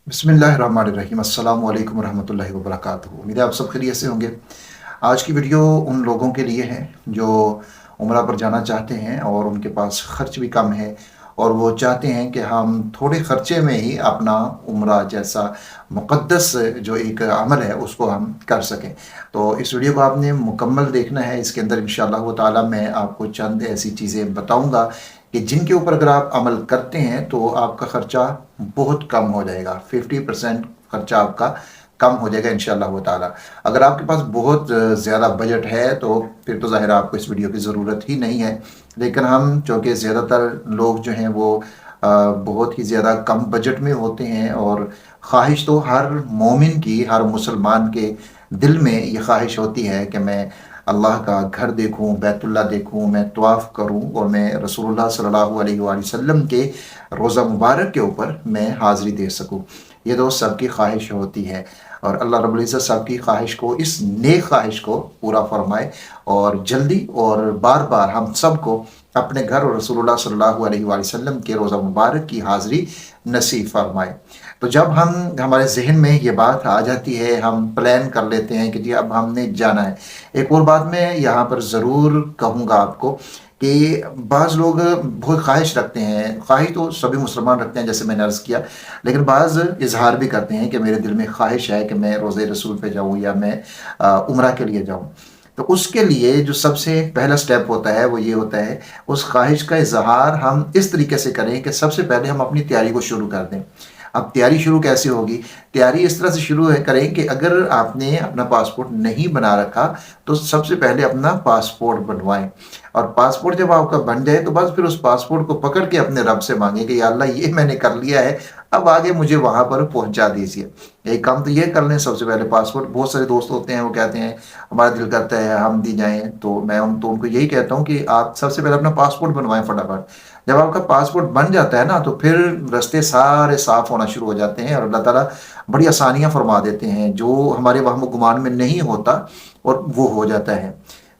बिस्मिल्लाहिर्रहमानिर्रहीम अस्सलामु अलैकुम रहमतुल्लाहि व बरकातुहू। उम्मीद है आप सब खैरियत से होंगे। आज की वीडियो उन लोगों के लिए है जो उम्रा पर जाना चाहते हैं और उनके पास खर्च भी कम है और वो चाहते हैं कि हम थोड़े खर्चे में ही अपना उम्रा जैसा मुक़द्दस जो एक अमल है उसको हम कर सकें। तो इस वीडियो को आपने मुकम्मल देखना है। इसके अंदर इंशाअल्लाह ताला मैं आपको चंद ऐसी चीज़ें बताऊंगा कि जिनके ऊपर अगर आप अमल करते हैं तो आपका ख़र्चा बहुत कम हो जाएगा। 50% ख़र्चा आपका कम हो जाएगा इंशाअल्लाह ताला। अगर आपके पास बहुत ज़्यादा बजट है तो फिर तो ज़ाहिर आपको इस वीडियो की ज़रूरत ही नहीं है। लेकिन हम चूँकि ज़्यादातर लोग जो हैं वो बहुत ही ज़्यादा कम बजट में होते हैं और ख्वाहिश तो हर मोमिन की, हर मुसलमान के दिल में ये ख्वाहिश होती है कि मैं अल्लाह का घर देखूं, बैतुल्लाह देखूं, मैं तवाफ़ करूं और मैं रसूलुल्लाह सल्लल्लाहु अलैहि वसल्लम के रोज़ा मुबारक के ऊपर मैं हाज़िरी दे सकूं। ये तो सबकी ख्वाहिश होती है और अल्लाह रब्बुल इज़्ज़त सबकी ख्वाहिश को, इस नेक ख्वाहिश को पूरा फरमाए और जल्दी और बार बार हम सबको अपने घर और रसूलुल्लाह सल्लल्लाहु अलैहि वसल्लम के रोज़ा मुबारक की हाज़िरी नसीब फरमाए। तो जब हमारे जहन में ये बात आ जाती है, हम प्लान कर लेते हैं कि जी अब हमने जाना है। एक और बात मैं यहाँ पर ज़रूर कहूँगा आपको कि बाज़ लोग बहुत ख्वाहिश रखते हैं, ख्वाहिश तो सभी मुसलमान रखते हैं जैसे मैंने अर्ज़ किया, लेकिन बाज़ इजहार भी करते हैं कि मेरे दिल में ख्वाहिश है कि मैं रोज़े रसूल पे जाऊँ या मैं उम्रा के लिए जाऊँ। तो उसके लिए जो सबसे पहला स्टेप होता है वो ये होता है, उस ख्वाहिश का इजहार हम इस तरीके से करें कि सबसे पहले हम अपनी तैयारी को शुरू कर दें। अब तैयारी शुरू कैसे होगी? तैयारी इस तरह से शुरू है करें कि अगर आपने अपना पासपोर्ट नहीं बना रखा तो सबसे पहले अपना पासपोर्ट बनवाएं और पासपोर्ट जब आपका बन जाए तो बस फिर उस पासपोर्ट को पकड़ के अपने रब से मांगे कि या अल्लाह ये मैंने कर लिया है, अब आगे मुझे वहां पर पहुंचा दीजिए। एक काम तो ये कर लें सबसे पहले पासपोर्ट। बहुत सारे दोस्त होते हैं वो कहते हैं हमारा दिल करता है हम दी जाएं, तो मैं उनको यही कहता हूँ कि आप सबसे पहले अपना पासपोर्ट बनवाएं फटाफट। जब आपका पासपोर्ट बन जाता है ना तो फिर रास्ते सारे साफ होना शुरू हो जाते हैं और अल्लाह ताला बड़ी आसानियां फरमा देते हैं जो हमारे वहम गुमान में नहीं होता और वो हो जाता है।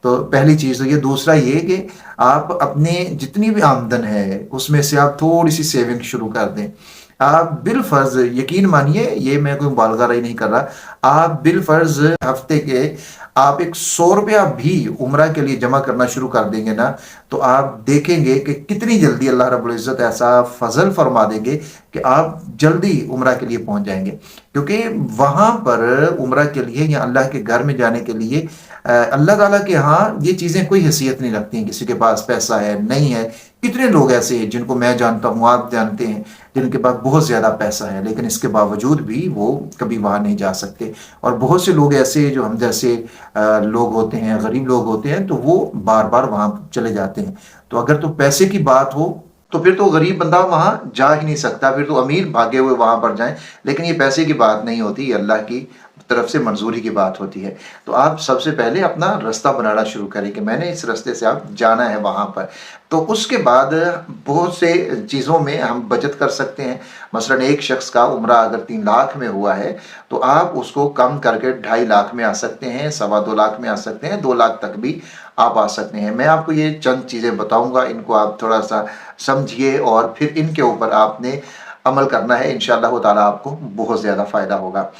तो पहली चीज़ तो ये। दूसरा ये कि आप अपने जितनी भी आमदन है उसमें से आप थोड़ी सी सेविंग शुरू कर दें। आप बिल फर्ज यकीन मानिए, ये मैं कोई मुबालगाराई नहीं कर रहा, आप बिल फर्ज हफ्ते के आप एक 100 रुपया भी उम्रा के लिए जमा करना शुरू कर देंगे ना तो आप देखेंगे कि कितनी जल्दी अल्लाह रब्बुल इज़्ज़त ऐसा फजल फरमा देंगे कि आप जल्दी उम्रा के लिए पहुंच जाएंगे। क्योंकि वहां पर उम्रा के लिए या अल्लाह के घर में जाने के लिए अल्लाह ताला के यहाँ ये चीज़ें कोई हैसियत नहीं रखती हैं। किसी के पास पैसा है नहीं है, कितने लोग ऐसे हैं जिनको मैं जानता हूँ, आप जानते हैं, जिनके पास बहुत ज़्यादा पैसा है लेकिन इसके बावजूद भी वो कभी वहाँ नहीं जा सकते। और बहुत से लोग ऐसे जो हम जैसे लोग होते हैं, गरीब लोग होते हैं, तो वो बार बार वहाँ चले जाते हैं। तो अगर तो पैसे की बात हो तो फिर तो गरीब बंदा वहाँ जा ही नहीं सकता, फिर तो अमीर भागे हुए वहाँ पर जाएं। लेकिन ये पैसे की बात नहीं होती, ये अल्लाह की तरफ से मंजूरी की बात होती है। तो आप सबसे पहले अपना रास्ता बनाना शुरू करें कि मैंने इस रास्ते से आप जाना है वहाँ पर। तो उसके बाद बहुत से चीज़ों में हम बचत कर सकते हैं। मसलन एक शख्स का उम्रा अगर 3 लाख में हुआ है तो आप उसको कम करके 2.5 लाख में आ सकते हैं, 2.25 लाख में आ सकते हैं, 2 लाख तक भी आप आ सकते हैं। मैं आपको ये चंद चीज़ें बताऊंगा, इनको आप थोड़ा सा समझिए और फिर इनके ऊपर आपने अमल करना है। इंशाअल्लाह ताला आपको बहुत ज़्यादा फ़ायदा होगा।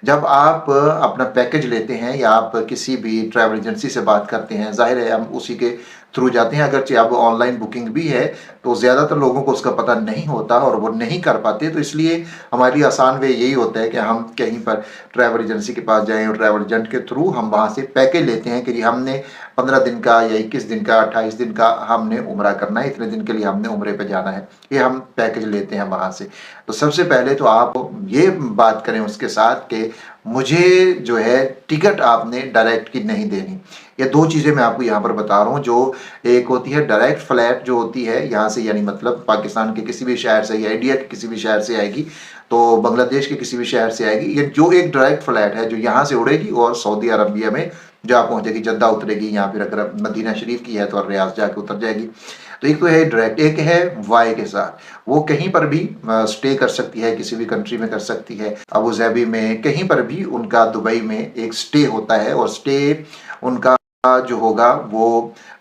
जब आप अपना पैकेज लेते हैं या आप किसी भी ट्रैवल एजेंसी से बात करते हैं, ज़ाहिर है हम उसी के थ्रू जाते हैं। अगरचे अब ऑनलाइन बुकिंग भी है तो ज़्यादातर लोगों को उसका पता नहीं होता और वो नहीं कर पाते, तो इसलिए हमारे लिए आसान वे यही होता है कि हम कहीं पर ट्रैवल एजेंसी के पास जाएं और ट्रैवल एजेंट के थ्रू हम वहाँ से पैकेज लेते हैं कि जी हमने 15 दिन का या 21 दिन का, 28 दिन का हमने उम्रा करना है, इतने दिन के लिए हमने उम्रे पे जाना है, ये हम पैकेज लेते हैं वहाँ से। तो सबसे पहले तो आप ये बात करें उसके साथ कि मुझे जो है टिकट आपने डायरेक्ट की नहीं देनी। ये 2 चीज़ें मैं आपको यहाँ पर बता रहा हूँ। जो एक होती है डायरेक्ट फ्लाइट जो होती है यहाँ से, यानी मतलब पाकिस्तान के किसी भी शहर से या इंडिया के किसी भी शहर से आएगी, तो बांग्लादेश के किसी भी शहर से आएगी। ये जो एक डायरेक्ट फ्लाइट है जो यहाँ से उड़ेगी और सऊदी अरबिया में जा पहुँचेगी, जद्दा उतरेगी, या फिर अगर मदीना शरीफ की है तो रियाज जाके उतर जाएगी। तो एक तो है डायरेक्ट, एक है वाई के साथ, वो कहीं पर भी स्टे कर सकती है, किसी भी कंट्री में कर सकती है, अबू धाबी में, कहीं पर भी उनका दुबई में एक स्टे होता है और स्टे उनका जो होगा वो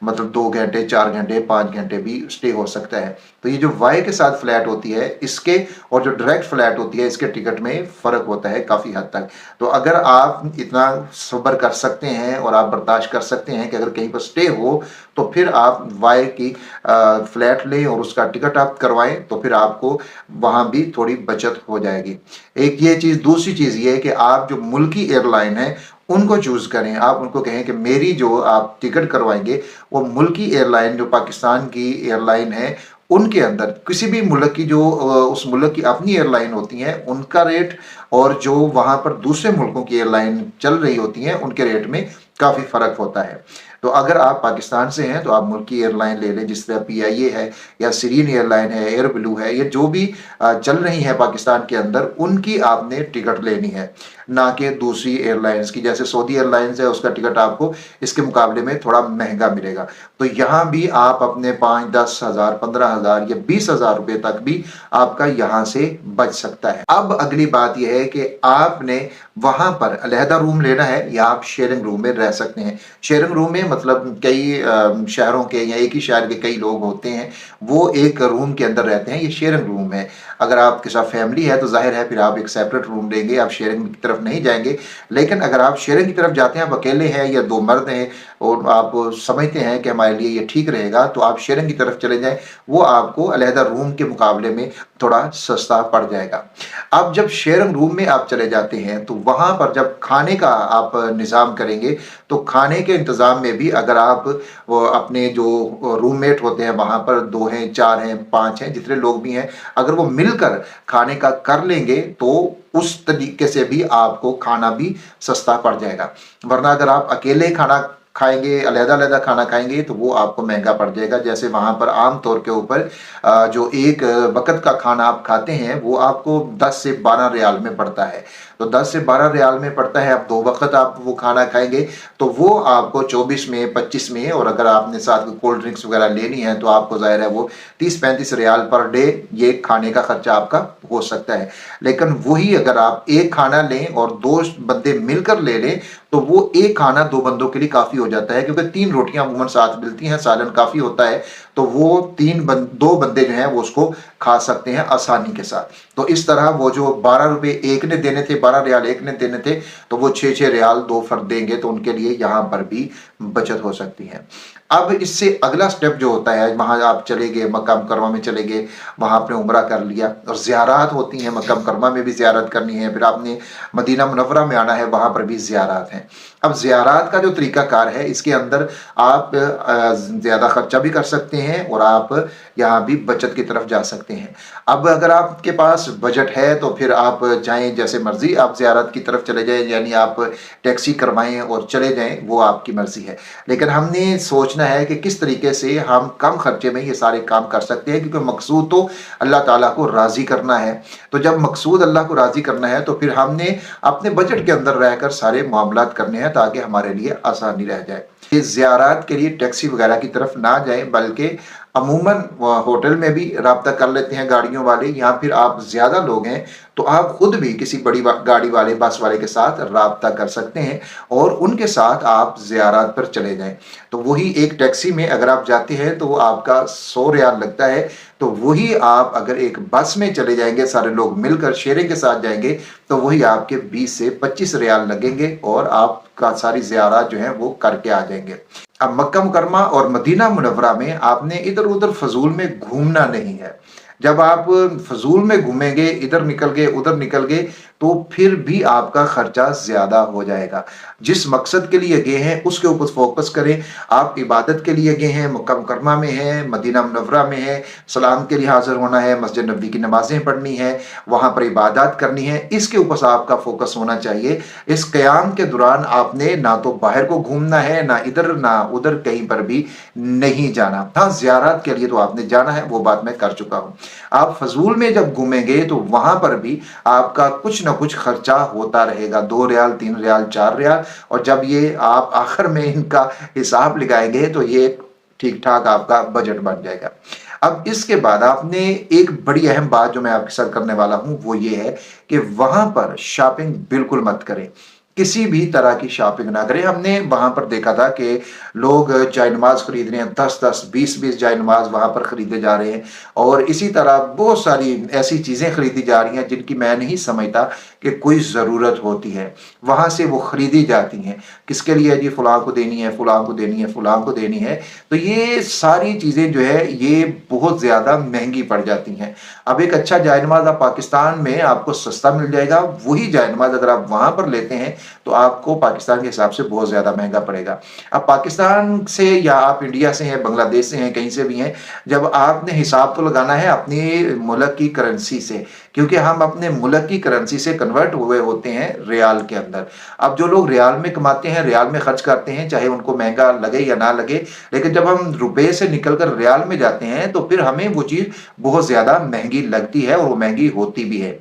मतलब 2 घंटे, 4 घंटे, 5 घंटे भी स्टे हो सकता है। तो ये जो वाई के साथ फ्लाइट होती है इसके और जो डायरेक्ट फ्लाइट होती है इसके टिकट में फ़र्क होता है काफ़ी हद तक। तो अगर आप इतना सब्र कर सकते हैं और आप बर्दाश्त कर सकते हैं कि अगर कहीं पर स्टे हो तो फिर आप वाई की फ्लाइट लें और उसका टिकट आप करवाएँ, तो फिर आपको वहाँ भी थोड़ी बचत हो जाएगी। एक ये चीज़, दूसरी चीज़ ये है कि आप जो मुल्की एयरलाइन है उनको चूज़ करें। आप उनको कहें कि मेरी जो आप टिकट करवाएंगे वो मुल्की एयरलाइन, जो पाकिस्तान की एयरलाइन है, उनके अंदर किसी भी मुल्क की जो उस मुल्क की अपनी एयरलाइन होती हैं उनका रेट और जो वहाँ पर दूसरे मुल्कों की एयरलाइन चल रही होती हैं उनके रेट में काफ़ी फ़र्क होता है। तो अगर आप पाकिस्तान से हैं तो आप मुल्की एयरलाइन ले लें, जिस तरह PIA है या सीरियन एयरलाइन है, एयर ब्लू है, ये जो भी चल रही हैं पाकिस्तान के अंदर, उनकी आपने टिकट लेनी है, ना कि दूसरी एयरलाइंस की। जैसे सऊदी एयरलाइंस है उसका टिकट आपको इसके मुकाबले में थोड़ा महंगा मिलेगा। तो यहाँ भी आप अपने 5-10 हज़ार, 15 हज़ार या 20 हज़ार रुपये तक भी आपका यहाँ से बच सकता है। अब अगली बात यह है कि आपने वहाँ पर अलहदा रूम लेना है या आप शेयरिंग रूम में रह सकते हैं। शेयरिंग रूम में मतलब कई शहरों के या एक ही शहर के कई लोग होते हैं, वो एक रूम के अंदर रहते हैं, ये शेयरिंग रूम है। अगर आपके साथ फैमिली है तो जाहिर है फिर आप एक सेपरेट रूम लेंगे, आप शेयरिंग की तरफ नहीं जाएंगे। लेकिन अगर आप शेयरिंग की तरफ जाते हैं, आप अकेले हैं या 2 मर्द हैं और आप समझते हैं कि हमारे लिए ये ठीक रहेगा, तो आप शेयरिंग की तरफ चले जाएं, वो आपको अलहदा रूम के मुकाबले में थोड़ा सस्ता पड़ जाएगा। अब जब शेयरिंग रूम में आप चले जाते हैं तो वहाँ पर जब खाने का आप निज़ाम करेंगे, तो खाने के इंतज़ाम में भी अगर आप अपने जो रूममेट होते हैं वहाँ पर 2 हैं, 4 हैं, 5 हैं, जितने लोग भी हैं, अगर वो मिलकर खाने का कर लेंगे तो उस तरीके से भी आपको खाना भी सस्ता पड़ जाएगा। वरना अगर आप अकेले खाना खाएंगे, अलग-अलग खाना खाएंगे, तो वो आपको महंगा पड़ जाएगा। जैसे वहाँ पर आम तौर के ऊपर जो एक वक़्त का खाना आप खाते हैं वो आपको 10 से 12 रियाल में पड़ता है। तो 10 से 12 रियाल में पड़ता है, अब 2 वक़्त आप वो खाना खाएंगे तो वो आपको 24 में, 25 में, और अगर आपने साथ में कोल्ड ड्रिंक्स वगैरह लेनी है तो आपको ज़ाहिर है वो 30-35 रियाल पर डे ये खाने का खर्चा आपका हो सकता है। लेकिन वही अगर आप एक खाना लें और 2 बंदे मिलकर ले लें तो वो एक खाना 2 बंदों के लिए काफ़ी हो जाता है, क्योंकि 3 रोटियां अमूमन साथ मिलती हैं, सालन काफ़ी होता है, तो वो 2 बंदे जो हैं वो उसको खा सकते हैं आसानी के साथ। तो इस तरह वो जो 12 रुपये एक ने देने थे, 12 रियाल एक ने देने थे, तो वो 6-6 रियाल 2 फर्द देंगे, तो उनके लिए यहाँ पर भी बचत हो सकती है। अब इससे अगला स्टेप जो होता है, वहाँ आप चले गए, मक्का मुकर्रमा में चले गए, वहाँ आपने उम्रा कर लिया और ज़ियारत होती हैं, मक्का मुकर्रमा में भी ज़ियारत करनी है, फिर आपने मदीना मुनव्वरा में आना है, वहाँ पर भी ज़ियारत हैं। अब ज़ियारत का जो तरीक़ाकार है, इसके अंदर आप ज़्यादा ख़र्चा भी कर सकते हैं और आप यहाँ भी बचत की तरफ जा सकते हैं। अब अगर आपके पास बजट है तो फिर आप जाएँ, जैसे मर्ज़ी आप ज़ियारत की तरफ चले जाएँ, यानी आप टैक्सी करवाएँ और चले जाएँ, वो आपकी मर्ज़ी है। लेकिन हमने सोचना है कि किस तरीके से हम कम खर्चे में ये सारे काम कर सकते हैं, क्योंकि मकसूद तो अल्लाह ताला को राज़ी करना है। तो जब मकसूद अल्लाह को राज़ी करना है तो फिर हमने अपने बजट के अंदर रहकर सारे मामलात करने हैं ताकि हमारे लिए आसानी रह जाए। ये ज़ियारत के लिए टैक्सी वगैरह की तरफ ना जाएं, बल्कि अमूमन होटल में भी राब्ता कर लेते हैं गाड़ियों वाले, या फिर आप ज़्यादा लोग हैं तो आप खुद भी किसी बड़ी गाड़ी वाले, बस वाले के साथ राब्ता कर सकते हैं और उनके साथ आप ज़ियारत पर चले जाएं। तो वही एक टैक्सी में अगर आप जाते हैं तो आपका 100 रियाल लगता है, तो वही आप अगर एक बस में चले जाएंगे, सारे लोग मिलकर शेयरिंग के साथ जाएंगे, तो वही आपके 20 से 25 रियाल लगेंगे और आपका सारी ज़ियारत जो है वो करके आ जाएंगे। अब मक्का मुकरमा और मदीना मुनव्वरा में आपने इधर उधर फजूल में घूमना नहीं है। जब आप फजूल में घूमेंगे, इधर निकल गए उधर निकल गए, तो फिर भी आपका खर्चा ज़्यादा हो जाएगा। जिस मकसद के लिए गए हैं उसके ऊपर फोकस करें। आप इबादत के लिए गए हैं, मक्का मुकरमा में हैं, मदीना मुनव्वरा में हैं, सलाम के लिए हाज़िर होना है, मस्जिद नबवी की नमाज़ें पढ़नी है, वहाँ पर इबादत करनी है, इसके ऊपर आपका फोकस होना चाहिए। इस क़याम के दौरान आपने ना तो बाहर को घूमना है, ना इधर ना उधर कहीं पर भी नहीं जाना। हाँ, ज़ियारत के लिए तो आपने जाना है, वो बात मैं कर चुका हूँ। आप फजूल में जब घूमेंगे तो वहाँ पर भी आपका कुछ ना कुछ खर्चा होता रहेगा, 2 रियाल, 3 रियाल, 4 रियाल, और जब ये आप आखिर में इनका हिसाब लगाएंगे तो ये ठीक ठाक आपका बजट बन जाएगा। अब इसके बाद आपने एक बड़ी अहम बात जो मैं आपके साथ करने वाला हूँ वो ये है कि वहाँ पर शॉपिंग बिल्कुल मत करें। किसी भी तरह की शॉपिंग ना करें। हमने वहाँ पर देखा था कि लोग जाए नमाज खरीद रहे हैं, 10-10, 20-20 जाए नमाज वहाँ पर खरीदे जा रहे हैं, और इसी तरह बहुत सारी ऐसी चीज़ें खरीदी जा रही हैं जिनकी मैं नहीं समझता कि कोई ज़रूरत होती है। वहाँ से वो खरीदी जाती हैं, किसके लिए जी, फलां को देनी है, फलां को देनी है, फलां को देनी है। तो ये सारी चीज़ें जो है ये बहुत ज़्यादा महंगी पड़ जाती हैं। अब एक अच्छा जाए नमाज आप पाकिस्तान में आपको सस्ता मिल जाएगा, वही जाए नमाज अगर आप वहाँ पर लेते हैं तो आपको पाकिस्तान के हिसाब से बहुत ज़्यादा महंगा पड़ेगा। अब पाकिस्तान से या आप इंडिया से हैं, बांग्लादेश से हैं, कहीं से भी हैं, जब आपने हिसाब तो लगाना है अपनी मुल्क की करेंसी से, क्योंकि हम अपने मुल्क की करेंसी से कन्वर्ट हुए होते हैं रियाल के अंदर। अब जो लोग रियाल में कमाते हैं, रियाल में खर्च करते हैं, चाहे उनको महंगा लगे या ना लगे, लेकिन जब हम रुपए से निकलकर रियाल में जाते हैं तो फिर हमें वो चीज़ बहुत ज़्यादा महंगी लगती है और वो महंगी होती भी है।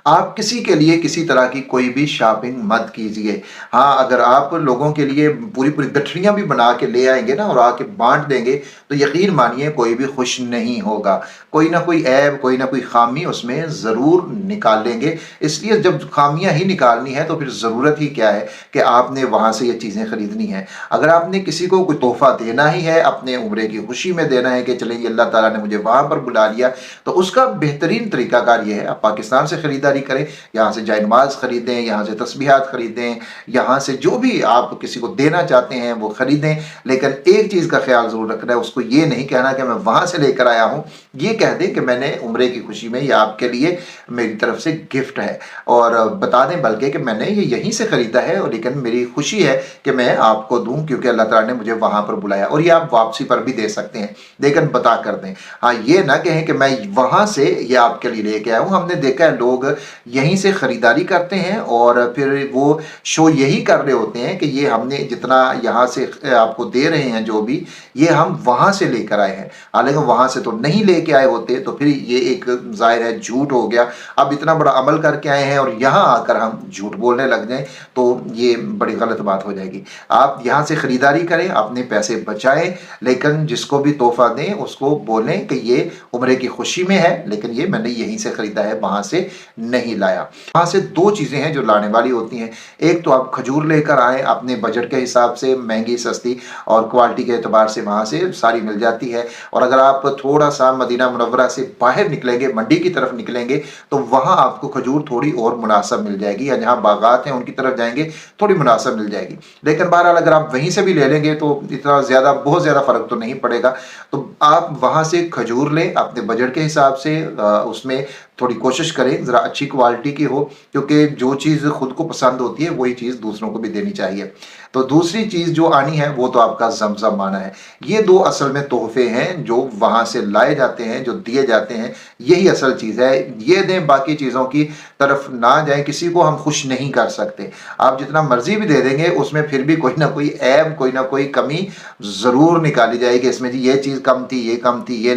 आप किसी के लिए किसी तरह की कोई भी शॉपिंग मत कीजिए। हाँ, अगर आप लोगों के लिए पूरी-पूरी गठरियाँ भी बना के ले आएँगे ना और आके बाँट देंगे, तो यकीन मानिए कोई भी खुश नहीं होगा। कोई ना कोई ऐब, कोई ना कोई ख़ामी उसमें ज़रूर निकालेंगे। इसलिए जब ख़ामियाँ ही निकालनी है तो फिर ज़रूरत ही क्या है कि आपने वहाँ से ये चीज़ें खरीदनी हैं। अगर आपने किसी को कोई तोहफ़ा देना ही है, अपने उम्रे की खुशी में देना है कि चलिए अल्लाह ताला ने मुझे वहाँ पर बुला लिया, तो उसका बेहतरीन तरीक़ाकार ये है, आप पाकिस्तान से खरीदारी करें, यहाँ से जाए नमाज़ खरीदें, यहाँ से तस्बीहात खरीदें, यहाँ से जो भी आप किसी को देना चाहते हैं वो खरीदें। लेकिन एक चीज़ का ख्याल ज़रूर रखना है, उसको ये नहीं कहना कि मैं वहाँ से लेकर आया हूँ, ये कह दें कि मैंने उम्रे की खुशी में ये आपके लिए मेरी तरफ से गिफ्ट है, और बता दें बल्कि कि मैंने ये यहीं से ख़रीदा है और लेकिन मेरी खुशी है कि मैं आपको दूँ क्योंकि अल्लाह ताला ने मुझे वहाँ पर बुलाया। और ये आप वापसी पर भी दे सकते हैं, लेकिन बता कर दें। हाँ, ये ना कहें कि मैं वहाँ से ये आपके लिए लेके आया हूँ। हमने देखा है लोग यहीं से ख़रीदारी करते हैं और फिर वो शो यही कर रहे होते हैं कि ये हमने जितना यहाँ से आपको दे रहे हैं जो भी, ये हम वहाँ से लेकर आए हैं। हालांकि वहाँ से तो नहीं लेके आए होते, तो फिर ये एक ज़ाहिर है झूठ हो गया। अब इतना बड़ा अमल करके आए हैं और यहाँ आकर हम झूठ बोलने लग जाएं तो ये बड़ी गलत बात हो जाएगी। आप यहाँ से ख़रीदारी करें, अपने पैसे बचाएं, लेकिन जिसको भी तोहफ़ा दें उसको बोलें कि ये उम्रे की खुशी में है, लेकिन ये मैंने यहीं से ख़रीदा है, वहाँ से नहीं लाया। वहाँ से दो चीज़ें हैं जो लाने वाली होती हैं। एक तो आप खजूर लेकर आएँ अपने बजट के हिसाब से, महंगी सस्ती और क्वालिटी के एतबार से वहाँ से सारी मिल जाती है। और अगर आप थोड़ा सा मदीना मुनव्वरा से बाहर निकलेंगे, मंडी की तरफ निकलेंगे, तो वहाँ आपको खजूर थोड़ी और मुनासिब मिल जाएगी, या जहाँ बागात हैं उनकी तरफ जाएंगे थोड़ी मुनासिब मिल जाएगी। लेकिन बहरहाल अगर आप वहीं से भी ले लेंगे तो इतना ज़्यादा बहुत ज़्यादा फ़र्क तो नहीं पड़ेगा। तो आप वहाँ से खजूर लें अपने बजट के हिसाब से, उसमें थोड़ी कोशिश करें ज़रा अच्छी क्वालिटी की हो, क्योंकि जो चीज़ खुद को पसंद होती है वही चीज़ दूसरों को भी देनी चाहिए। तो दूसरी चीज़ जो आनी है वो तो आपका ज़मज़म आना है। ये दो असल में तोहफ़े हैं जो वहाँ से लाए जाते हैं, जो दिए जाते हैं, यही असल चीज़ है। ये दें, बाकी चीज़ों की तरफ ना जाएं। किसी को हम खुश नहीं कर सकते। आप जितना मर्जी भी दे देंगे उसमें फिर भी कोई ना कोई ऐब, कोई ना कोई कमी ज़रूर निकाली जाएगी। इसमें जी ये चीज़ कम थी, ये कम थी, ये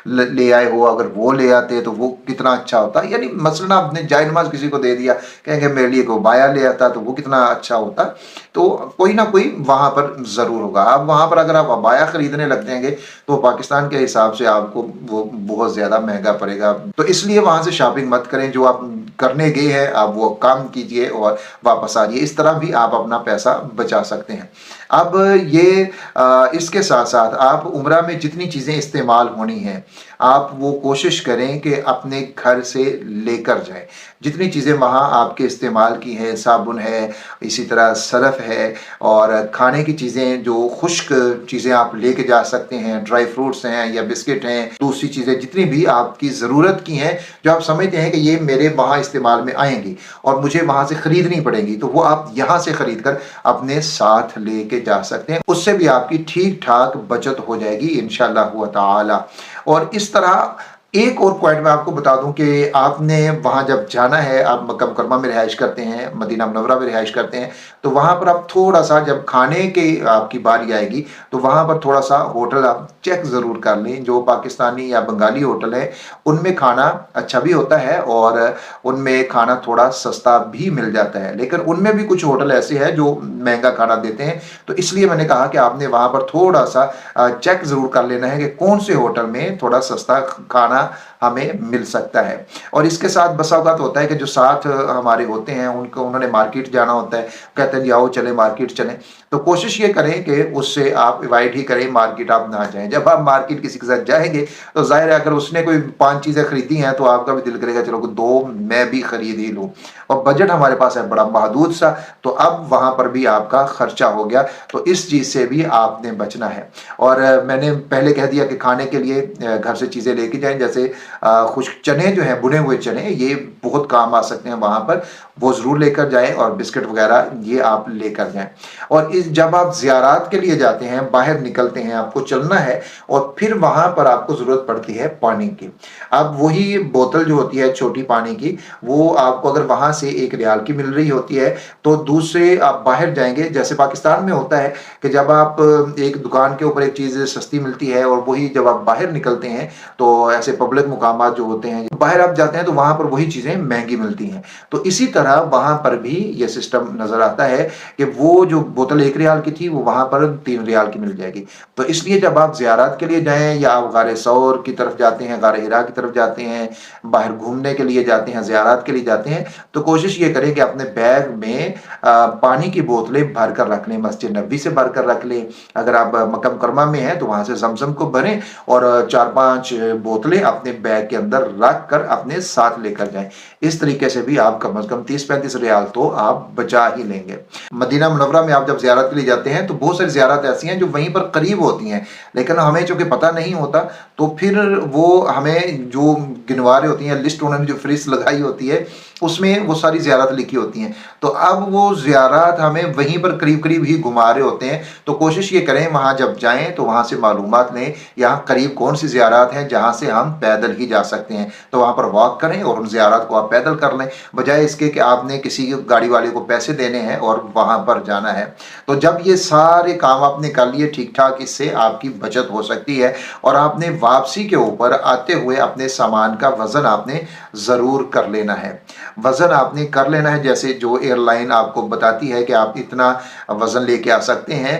ले आए हो, अगर वो ले आते तो वो कितना अच्छा होता। यानी मसलन आपने जाए नमाज किसी को दे दिया, कहेंगे मेरे लिए कोई बाया ले आता तो वो कितना अच्छा होता। तो कोई ना कोई वहाँ पर ज़रूर होगा। अब वहाँ पर अगर आप अबाया ख़रीदने लग जाएंगे तो पाकिस्तान के हिसाब से आपको वो बहुत ज़्यादा महंगा पड़ेगा। तो इसलिए वहाँ से शॉपिंग मत करें। जो आप करने गए हैं आप वो काम कीजिए और वापस आ जाइए। इस तरह भी आप अपना पैसा बचा सकते हैं। अब ये इसके साथ साथ आप उम्रा में जितनी चीज़ें इस्तेमाल होनी हैं आप वो कोशिश करें कि अपने घर से लेकर जाएं। जितनी चीज़ें वहाँ आपके इस्तेमाल की हैं, साबुन है, इसी तरह सरफ़ है, और खाने की चीज़ें जो खुश्क चीज़ें आप लेके जा सकते हैं, ड्राई फ्रूट्स हैं या बिस्किट हैं, दूसरी चीज़ें जितनी भी आपकी ज़रूरत की हैं जो आप समझते हैं कि ये मेरे वहाँ इस्तेमाल में आएंगी और मुझे वहाँ से ख़रीदनी पड़ेंगी, तो वो आप यहाँ से ख़रीद कर अपने साथ लेके जा सकते हैं। उससे भी आपकी ठीक ठाक बचत हो जाएगी इंशाअल्लाह ताला। और इस तरह एक और पॉइंट मैं आपको बता दूं कि आपने वहाँ जब जाना है, आप मक्का मुकर्रमा में रिहाइश करते हैं, मदीना मुनव्वरा में रिहाइश करते हैं, तो वहाँ पर आप थोड़ा सा जब खाने की आपकी बारी आएगी तो वहाँ पर थोड़ा सा होटल आप चेक ज़रूर कर लें। जो पाकिस्तानी या बंगाली होटल है उनमें खाना अच्छा भी होता है और उनमें खाना थोड़ा सस्ता भी मिल जाता है, लेकिन उनमें भी कुछ होटल ऐसे हैं जो महंगा खाना देते हैं। तो इसलिए मैंने कहा कि आपने वहाँ पर थोड़ा सा चेक ज़रूर कर लेना है कि कौन से होटल में थोड़ा सस्ता खाना हमें मिल सकता है। और इसके साथ बसा औकात होता है कि जो साथ हमारे होते हैं उन्होंने मार्केट जाना होता है, कहते हैं जी आओ चले मार्केट चलें, तो कोशिश ये करें कि उससे आप अवॉइड ही करें, मार्केट आप ना जाएं। जब आप मार्केट किसी के साथ जाएंगे तो जाहिर है अगर उसने कोई 5 चीज़ें खरीदी हैं तो आपका भी दिल करेगा चलो 2 मैं भी खरीद ही लूँ, और बजट हमारे पास है बड़ा महदूद सा, तो अब वहाँ पर भी आपका खर्चा हो गया। तो इस चीज़ से भी आपने बचना है। और मैंने पहले कह दिया कि खाने के लिए घर से चीज़ें लेके जाएं, जैसे खुश्क चने जो हैं, बुने हुए चने, ये बहुत काम आ सकते हैं वहाँ पर, वो ज़रूर लेकर जाएं, और बिस्किट वगैरह ये आप लेकर जाएं। और जब आप ज़ियारत के लिए जाते हैं, बाहर निकलते हैं, आपको चलना है, और फिर वहाँ पर आपको ज़रूरत पड़ती है पानी की। अब वही बोतल जो होती है छोटी पानी की, वो आपको अगर वहाँ से 1 रियाल की मिल रही होती है, तो दूसरे आप बाहर जाएंगे, जैसे पाकिस्तान में होता है कि जब आप एक दुकान के ऊपर एक चीज़ सस्ती मिलती है, और वही जब आप बाहर निकलते हैं तो ऐसे पब्लिक मुकामात जो होते हैं, बाहर आप जाते हैं तो वहाँ पर वही चीज़ें महंगी मिलती हैं। तो इसी तरह वहाँ पर भी ये सिस्टम नज़र आता है कि वो जो बोतल 1 रियाल की थी वो वहाँ पर 3 रियाल की मिल जाएगी। तो इसलिए जब आप ज़ियारत के लिए जाएँ, या आप गारे सौर की तरफ जाते हैं, गारे हिरा की तरफ जाते हैं, बाहर घूमने के लिए जाते हैं, ज़ियारत के लिए जाते हैं, तो कोशिश ये करें कि अपने बैग में पानी की बोतलें भर कर रख लें, मस्जिद नबी से भर कर रख लें। अगर आप मक्का मुकरमा में हैं तो वहाँ से ज़मज़म को भरें, और 4-5 बोतलें अपने बैग के अंदर रख कर अपने साथ लेकर जाएं। इस तरीके से भी आप कम से कम 30-35 रियाल तो आप बचा ही लेंगे। मदीना मुनव्वरा में आप जब ज़ियारत के लिए जाते हैं तो बहुत सारी ज़ियारत ऐसी हैं जो वहीं पर करीब होती हैं, लेकिन हमें चूँकि पता नहीं होता, तो फिर वो हमें जो गिनवा रहे होती हैं, लिस्ट उन्होंने जो फहरिस्त लगाई होती है उसमें वो सारी ज़ियारत लिखी होती हैं, तो अब वो ज़ियारत हमें वहीं पर करीब करीब ही घुमा रहे होते हैं। तो कोशिश ये करें वहाँ जब जाएं तो वहाँ से मालूमात लें, यहाँ करीब कौन सी ज़ियारत हैं जहाँ से हम पैदल ही जा सकते हैं, तो वहाँ पर वॉक करें और उन ज़ियारत को आप पैदल कर लें, बजाय इसके कि आपने किसी गाड़ी वाले को पैसे देने हैं और वहाँ पर जाना है। तो जब ये सारे काम आपने कर लिए ठीक ठाक, इससे आपकी बचत हो सकती है। और आपने वापसी के ऊपर आते हुए अपने सामान का वज़न आपने ज़रूर कर लेना है। वज़न आपने कर लेना है, जैसे जो एयरलाइन आपको बताती है कि आप इतना वज़न लेके आ सकते हैं,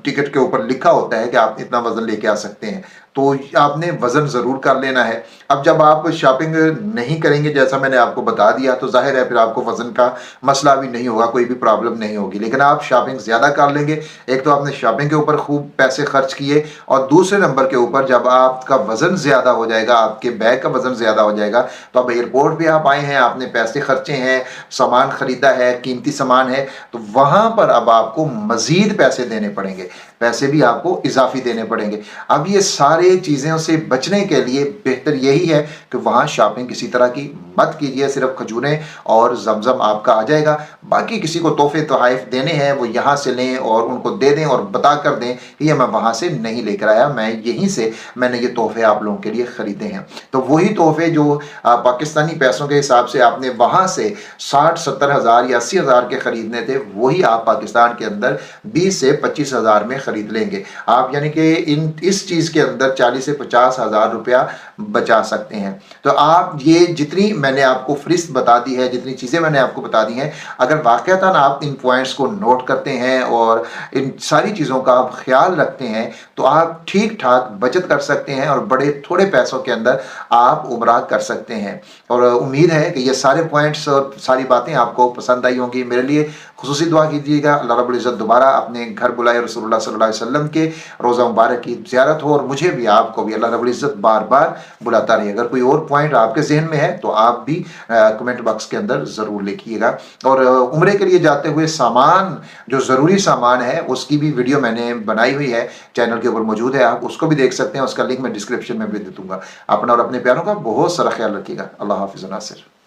टिकट के ऊपर लिखा होता है कि आप इतना वज़न लेके आ सकते हैं, तो आपने वज़न ज़रूर कर लेना है। अब जब आप शॉपिंग नहीं करेंगे, जैसा मैंने आपको बता दिया, तो ज़ाहिर है फिर आपको वज़न का मसला भी नहीं होगा, कोई भी प्रॉब्लम नहीं होगी। लेकिन आप शॉपिंग ज़्यादा कर लेंगे, एक तो आपने शॉपिंग के ऊपर खूब पैसे खर्च किए, और दूसरे नंबर के ऊपर जब आपका वज़न ज़्यादा हो जाएगा, आपके बैग का वज़न ज़्यादा हो जाएगा, तो अब एयरपोर्ट पे आप आए हैं, आपने पैसे खर्चे हैं, सामान ख़रीदा है, कीमती सामान है, तो वहाँ पर अब आपको मज़ीद पैसे देने पड़ेंगे, पैसे भी आपको इजाफी देने पड़ेंगे। अब ये सारे चीज़ों से बचने के लिए बेहतर यही है कि वहाँ शॉपिंग किसी तरह की मत कीजिए, सिर्फ खजूरें और ज़मज़म आपका आ जाएगा। बाकी किसी को तोहफे तोहफ़ देने हैं वो यहाँ से लें और उनको दे दें, और बता कर दें कि ये मैं वहाँ से नहीं लेकर आया, मैं यहीं से मैंने ये तोहफे आप लोगों के लिए ख़रीदे हैं। तो वही तोहफे जो पाकिस्तानी पैसों के हिसाब से आपने वहाँ से 60-70 हज़ार या 80 हज़ार के ख़रीदने थे, वही आप पाकिस्तान के अंदर 20 से 25 हज़ार में ख़रीद लेंगे आप, यानी कि इस चीज़ के अंदर 40 से 50 हज़ार रुपया बचा सकते हैं। तो आप ये जितनी मैंने आपको फहरिस्त बता दी है, जितनी चीज़ें मैंने आपको बता दी हैं, अगर वाक़ईतन आप इन पॉइंट्स को नोट करते हैं और इन सारी चीज़ों का आप ख्याल रखते हैं, तो आप ठीक ठाक बचत कर सकते हैं और बड़े थोड़े पैसों के अंदर आप उम्रा कर सकते हैं। और उम्मीद है कि ये सारे पॉइंट्स और सारी बातें आपको पसंद आई होंगी। मेरे लिए खुसूसी दुआ कीजिएगा, अल्लाह रब्बुल इज़्ज़त दोबारा अपने घर बुलाए, रसूलुल्लाह सल्लल्लाहु अलैहि वसल्लम के रोज़ा मुबारक की ज़ियारत हो, और मुझे भी आपको भी अल्लाह रब्बुल इज़्ज़त बार बार बुलाता रहे। अगर कोई और पॉइंट आपके जहन में है तो आप भी कमेंट बॉक्स के अंदर ज़रूर लिखिएगा। और उम्रे के लिए जाते हुए सामान, जो ज़रूरी सामान है, उसकी भी वीडियो मैंने बनाई हुई है, चैनल के ऊपर मौजूद है, आप उसको भी देख सकते हैं। उसका लिंक मैं डिस्क्रिप्शन में भी दे दूँगा। अपना और अपने प्यारों का बहुत सारा ख्याल रखिएगा। अल्लाह हाफ़िज़ नासिर।